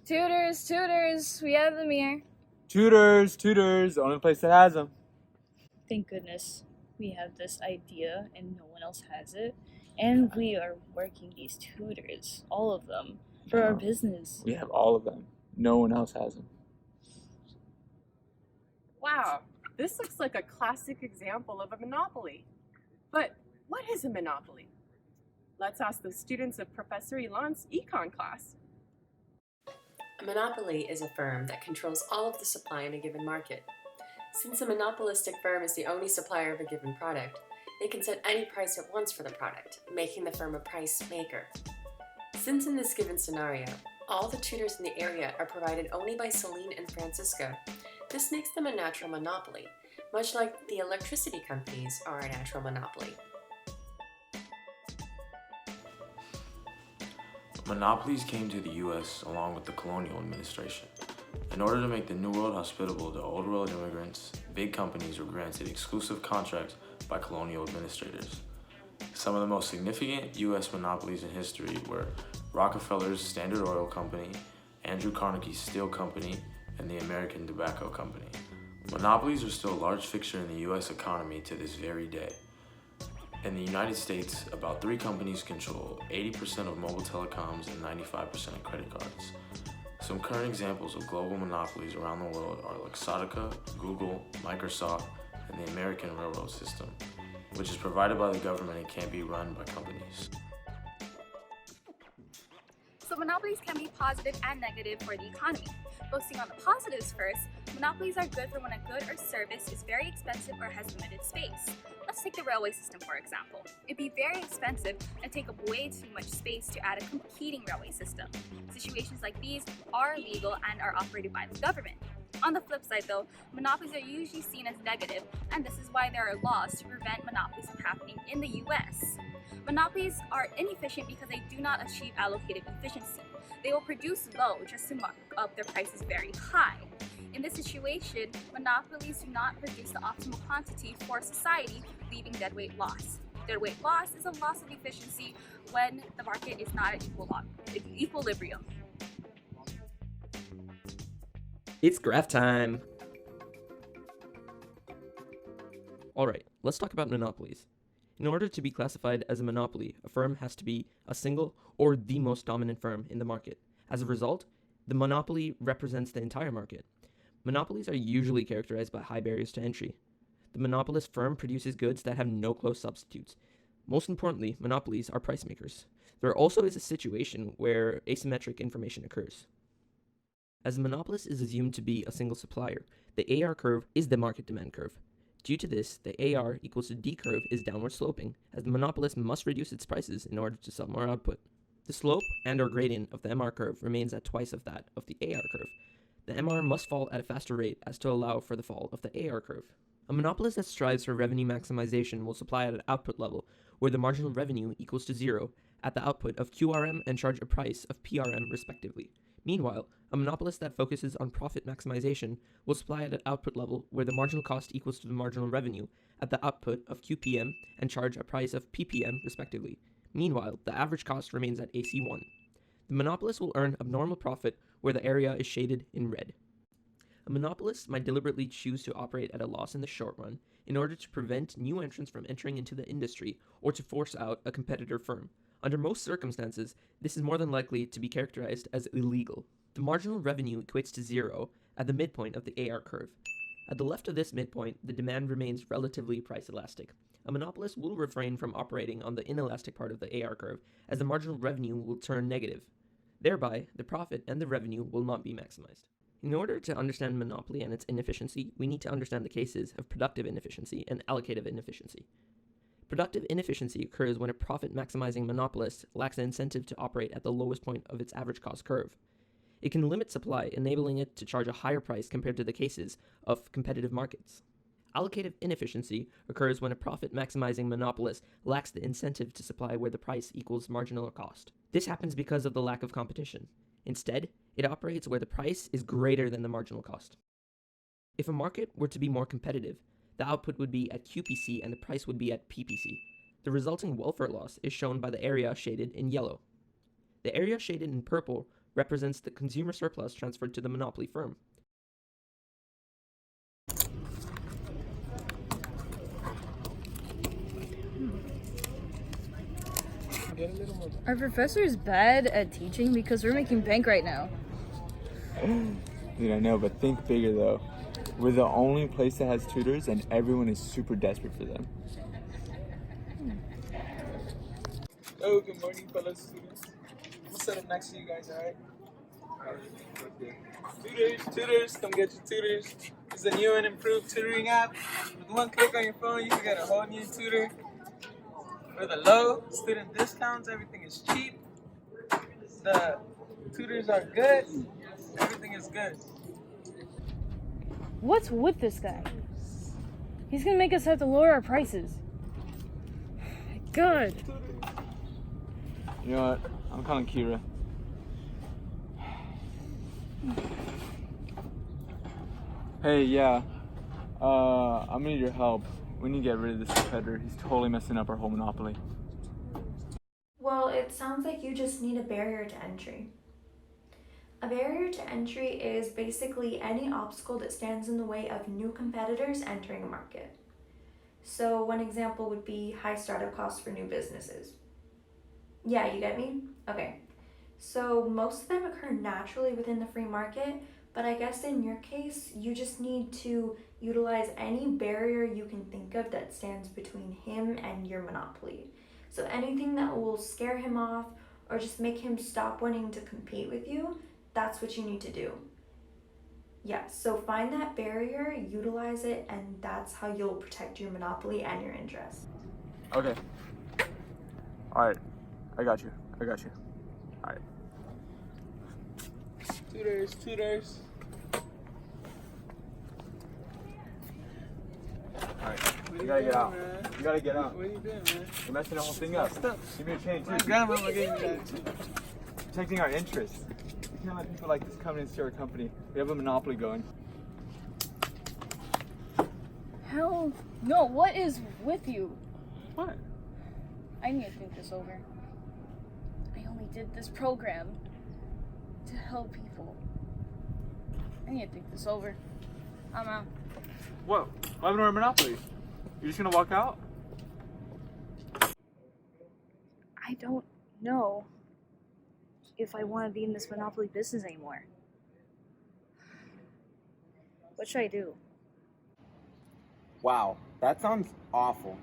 Tutors, tutors, we have them here. Tutors, the only place that has them. Thank goodness we have this idea and no one else has it. And we are working these tutors, all of them, for our business. We have all of them. No one else has them. Wow, this looks like a classic example of a monopoly. But what is a monopoly? Let's ask the students of Professor Elon's Econ class. A monopoly is a firm that controls all of the supply in a given market. Since a monopolistic firm is the only supplier of a given product, they can set any price it wants for the product, making the firm a price maker. Since in this given scenario, all the tutors in the area are provided only by Celine and Francisco, this makes them a natural monopoly, much like the electricity companies are a natural monopoly. Monopolies came to the U.S. along with the colonial administration. In order to make the New World hospitable to Old World immigrants, big companies were granted exclusive contracts by colonial administrators. Some of the most significant U.S. monopolies in history were Rockefeller's Standard Oil Company, Andrew Carnegie's Steel Company, and the American Tobacco Company. Monopolies are still a large fixture in the U.S. economy to this very day. In the United States, about 3 companies control 80% of mobile telecoms and 95% of credit cards. Some current examples of global monopolies around the world are Luxottica, Google, Microsoft, and the American Railroad System, which is provided by the government and can't be run by companies. So monopolies can be positive and negative for the economy. Focusing on the positives first, monopolies are good for when a good or service is very expensive or has limited space. Let's take the railway system for example. It'd be very expensive and take up way too much space to add a competing railway system. Situations like these are legal and are operated by the government. On the flip side though, monopolies are usually seen as negative, and this is why there are laws to prevent monopolies from happening in the US. Monopolies are inefficient because they do not achieve allocated efficiency. They will produce low just to mark up their prices very high. In this situation, monopolies do not produce the optimal quantity for society, leaving deadweight loss. Deadweight loss is a loss of efficiency when the market is not at equilibrium. It's graph time! Alright, let's talk about monopolies. In order to be classified as a monopoly, a firm has to be a single or the most dominant firm in the market. As a result, the monopoly represents the entire market. Monopolies are usually characterized by high barriers to entry. The monopolist firm produces goods that have no close substitutes. Most importantly, monopolies are price makers. There also is a situation where asymmetric information occurs. As a monopolist is assumed to be a single supplier, the AR curve is the market demand curve. Due to this, the AR equals to D curve is downward sloping, as the monopolist must reduce its prices in order to sell more output. The slope and or gradient of the MR curve remains at twice of that of the AR curve. The MR must fall at a faster rate as to allow for the fall of the AR curve. A monopolist that strives for revenue maximization will supply at an output level where the marginal revenue equals to 0 at the output of QRM and charge a price of PRM respectively. Meanwhile, a monopolist that focuses on profit maximization will supply at an output level where the marginal cost equals to the marginal revenue at the output of QPM and charge a price of PPM respectively. Meanwhile, the average cost remains at AC1. The monopolist will earn abnormal profit where the area is shaded in red. A monopolist might deliberately choose to operate at a loss in the short run in order to prevent new entrants from entering into the industry or to force out a competitor firm. Under most circumstances, this is more than likely to be characterized as illegal. The marginal revenue equates to 0 at the midpoint of the AR curve. At the left of this midpoint, the demand remains relatively price elastic. A monopolist will refrain from operating on the inelastic part of the AR curve, as the marginal revenue will turn negative. Thereby, the profit and the revenue will not be maximized. In order to understand monopoly and its inefficiency, we need to understand the cases of productive inefficiency and allocative inefficiency. Productive inefficiency occurs when a profit-maximizing monopolist lacks an incentive to operate at the lowest point of its average cost curve. It can limit supply, enabling it to charge a higher price compared to the cases of competitive markets. Allocative inefficiency occurs when a profit-maximizing monopolist lacks the incentive to supply where the price equals marginal cost. This happens because of the lack of competition. Instead, it operates where the price is greater than the marginal cost. If a market were to be more competitive, the output would be at QPC and the price would be at PPC. The resulting welfare loss is shown by the area shaded in yellow. The area shaded in purple represents the consumer surplus transferred to the monopoly firm. Our professor is bad at teaching because we're making bank right now. Dude, I know, but think bigger though. We're the only place that has tutors and everyone is super desperate for them. Oh, good morning, fellow students. We'll set up next to you guys, alright? Tutors, come get your tutors. This is a new and improved tutoring app. With one click on your phone, you can get a whole new tutor. For the low student discounts, everything is cheap. The tutors are good. Everything is good. What's with this guy? He's gonna make us have to lower our prices. God. You know what? I'm calling Kira. Hey, yeah. I'm gonna need your help. We need to get rid of this competitor. He's totally messing up our whole monopoly. Well, it sounds like you just need a barrier to entry. A barrier to entry is basically any obstacle that stands in the way of new competitors entering a market. So one example would be high startup costs for new businesses. Yeah, you get me? Okay. So most of them occur naturally within the free market, but I guess in your case, you just need to utilize any barrier you can think of that stands between him and your monopoly. So anything that will scare him off or just make him stop wanting to compete with you, that's what you need to do. Yeah, so find that barrier, utilize it, and that's how you'll protect your monopoly and your interests. Okay. Alright. I got you. Alright. Tutors. Alright. You gotta get out. Man? You gotta get out. What are you doing, man? You're messing the whole thing up. Stop. Give me your change, My too. grandmama gave me that. Protecting our interests. We can't let people like this come into our company. We have a monopoly going. Hell no, what is with you? What? I need to think this over. I only did this program to help people. I need to think this over. I'm out. What? What happened to our monopoly? You're just gonna walk out? I don't know if I want to be in this monopoly business anymore. What should I do? Wow, that sounds awful.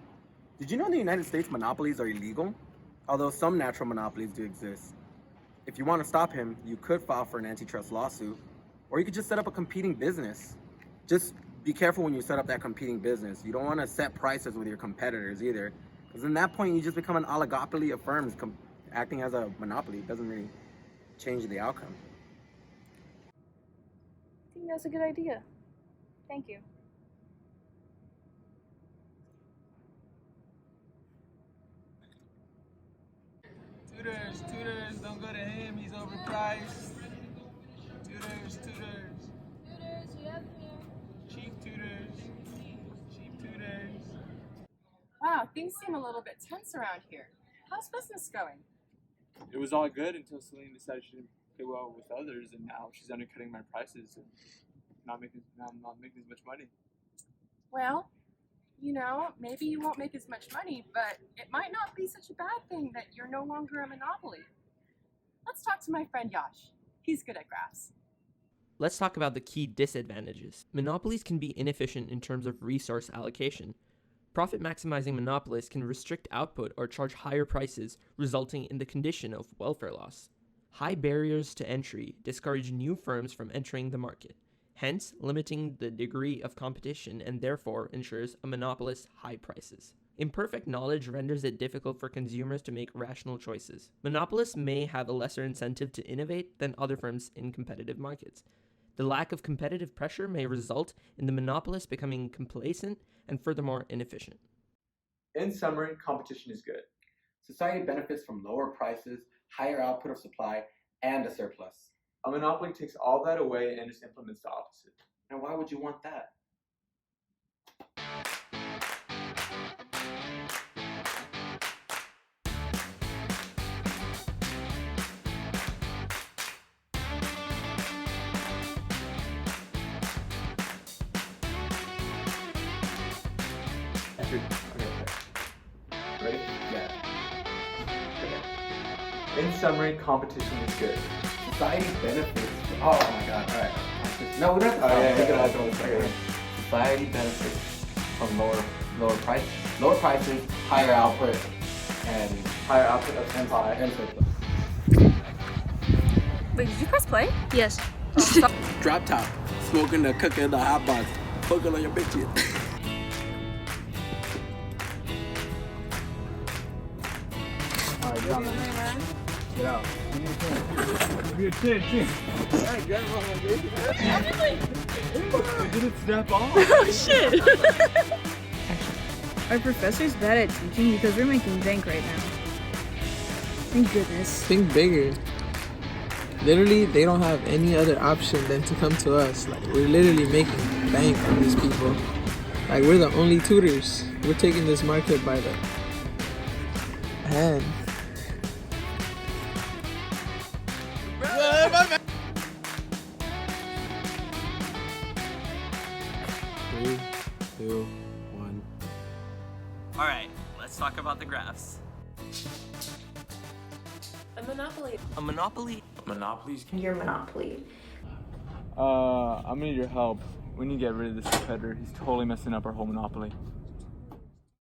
Did you know in the United States monopolies are illegal? Although some natural monopolies do exist. If you want to stop him, you could file for an antitrust lawsuit, or you could just set up a competing business. Just be careful when you set up that competing business. You don't want to set prices with your competitors either, because in that point you just become an oligopoly of firms acting as a monopoly. It doesn't really change the outcome. I think that's a good idea. Thank you. Tutors, don't go to him. He's overpriced. Tutors. Cheap tutors. Wow, things seem a little bit tense around here. How's business going? It was all good until Celine decided she didn't pay well with others, and now she's undercutting my prices and I'm not making as much money. Well, maybe you won't make as much money, but it might not be such a bad thing that you're no longer a monopoly. Let's talk to my friend Yash. He's good at graphs. Let's talk about the key disadvantages. Monopolies can be inefficient in terms of resource allocation. Profit-maximizing monopolists can restrict output or charge higher prices, resulting in the condition of welfare loss. High barriers to entry discourage new firms from entering the market, hence limiting the degree of competition and therefore ensures a monopolist's high prices. Imperfect knowledge renders it difficult for consumers to make rational choices. Monopolists may have a lesser incentive to innovate than other firms in competitive markets. The lack of competitive pressure may result in the monopolist becoming complacent and furthermore inefficient. In summary, competition is good. Society benefits from lower prices, higher output of supply, and a surplus. A monopoly takes all that away and just implements the opposite. And why would you want that? 2. Okay. Ready? Yeah. Okay. In summary, competition is good. Society benefits. Oh my god, alright. No, we don't have to Okay. Society benefits from lower prices, higher output, and Higher output of supply. and surplus. Wait, did you press play? Yes. Drop top, smoking the cookie in the hot box, fucking on your bitches. Alright, get out. Be a kid. Alright, grab my baby. Did it snap off? Oh shit! Our professor's bad at teaching because we're making bank right now. Thank goodness. Think bigger. Literally, they don't have any other option than to come to us. Like, we're literally making bank on these people. Like, we're the only tutors. We're taking this market by the hand. Three, two, one. Alright, let's talk about the graphs. A monopoly. A monopoly. Monopolies Your monopoly. I'm gonna need your help. We need to get rid of this competitor. He's totally messing up our whole monopoly.